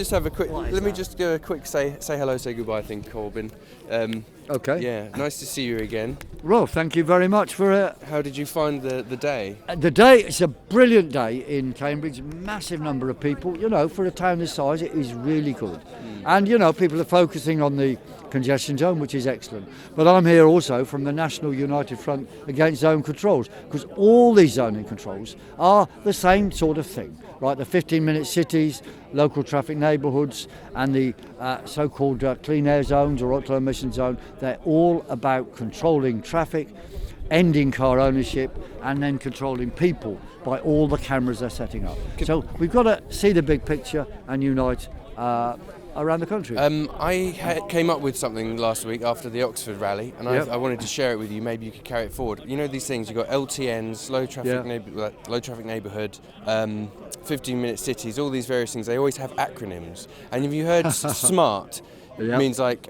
Just have a quick. Let me just go a quick say hello, say goodbye thing, Corbyn. Okay. Yeah, nice to see you again. Well, thank you very much for How did you find the day? the day. It's a brilliant day in Cambridge. Massive number of people. You know, for a town this size, it is really good. And you know, people are focusing on the congestion zone, which is excellent. But I'm here also from the National United Front Against Zone Controls, because all these zoning controls are the same sort of thing, right? The 15-minute cities, local traffic neighbourhoods, and the so-called clean air zones or ultra emission zone. They're all about controlling traffic, ending car ownership, and then controlling people by all the cameras they're setting up. So we've got to see the big picture and unite around the country. I came up with something last week after the Oxford rally, and I wanted to share it with you. Maybe you could carry it forward. You know these things. You've got LTNs, low traffic neighbourhood, 15-minute cities, all these various things. They always have acronyms. And have you heard SMART? It means like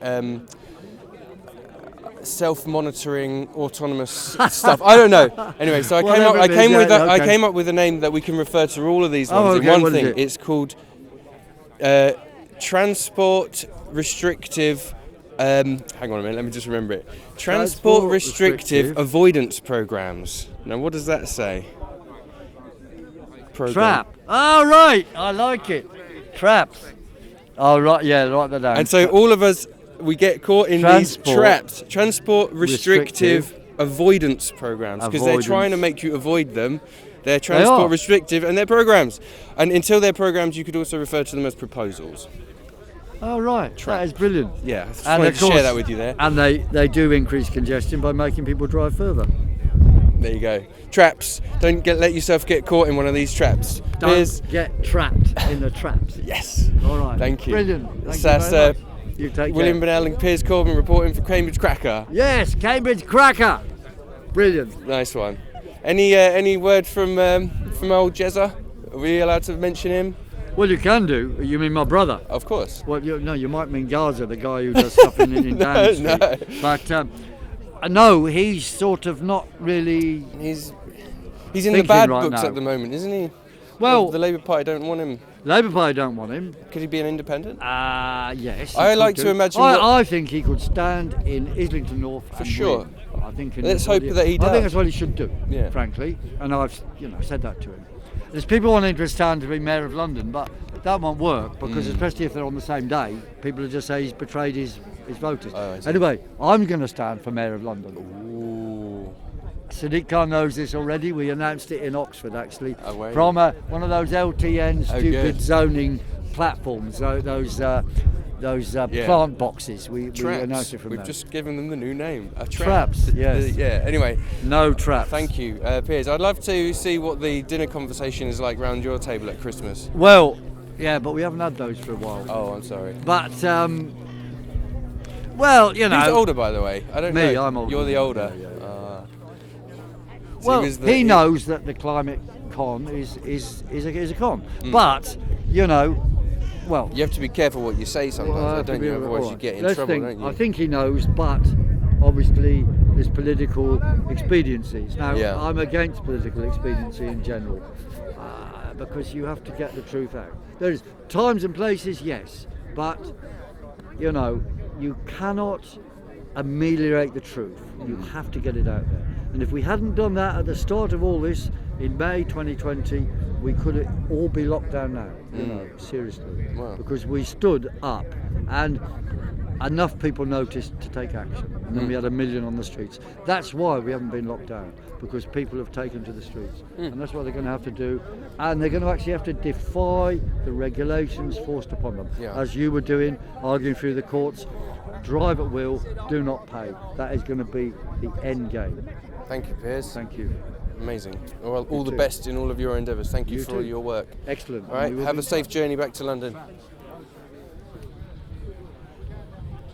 self-monitoring, autonomous stuff. I don't know. Anyway, so I came up with a name that we can refer to all of these ones in one thing. It's called Transport Restrictive. Hang on a minute. Let me just remember it. Transport Restrictive Avoidance Programs. Now, what does that say? Trap. Oh, right. I like it. Traps. Oh, right. Yeah, write that down. And so all of us, we get caught in these traps. Transport Restrictive Avoidance Programs, because they're trying to make you avoid them. They're transport restrictive and they're programs. And until they're programs, you could also refer to them as proposals. Oh, right. That is brilliant. Yeah, I just wanted to share that with you there. And they do increase congestion by making people drive further. There you go. Traps. Don't let yourself get caught in one of these traps. Don't get trapped in the traps. Yes. All right. Thank you. Brilliant. Thank you very much. You take William care. Bennell and Piers Corbyn reporting for Cambridge Cracker. Yes, Cambridge Cracker. Brilliant. Nice one. Any word from old Jezza? Are we allowed to mention him? Well, you can do. You mean my brother? Of course. Well, you might mean Gaza, the guy who does stuff in Downing Street. No. But no, he's sort of not really. He's in the bad right books now. at the moment, isn't he? Well, the Labour Party don't want him. Labour Party don't want him. Could he be an independent? Yes. I like to imagine. I think he could stand in Islington North for sure. Win. I think. Let's hope that he does. I think that's what he should do. Yeah. Frankly, and I've said that to him. There's people wanting to stand to be Mayor of London, but that won't work because, especially if they're on the same day, people will just say he's betrayed his voters. Anyway, I'm going to stand for Mayor of London. Ooh. Sadiq Khan knows this already. We announced it in Oxford, actually, from one of those LTN stupid zoning platforms. Those plant boxes. We announced it from We've just given them the new name. Traps. Yes. Yeah. Anyway. No traps. Thank you, Piers. I'd love to see what the dinner conversation is like round your table at Christmas. Well, yeah, but we haven't had those for a while. Oh, I'm sorry. But well, you know. Who's older, by the way? I don't know. Me, I'm older. You're the older. Yeah. So well, he knows that the climate con is a con, but you know. Well, you have to be careful what you say sometimes, don't you? Otherwise you get in trouble, don't you? I think he knows, but obviously there's political expediencies. Now, I'm against political expediency in general, because you have to get the truth out. There's times and places, yes, but you know, you cannot ameliorate the truth. You have to get it out there. And if we hadn't done that at the start of all this in May 2020, we could all be locked down now, you know, seriously. Wow. Because we stood up and enough people noticed to take action. And then we had 1 million on the streets. That's why we haven't been locked down, because people have taken to the streets. And that's what they're going to have to do. And they're going to actually have to defy the regulations forced upon them. As you were doing, arguing through the courts, drive at will, do not pay. That is going to be the end game. Thank you, Piers. Thank you. Amazing. Well, all the best in all of your endeavours. Thank you for all your work. Excellent. All right, have a safe journey back to London.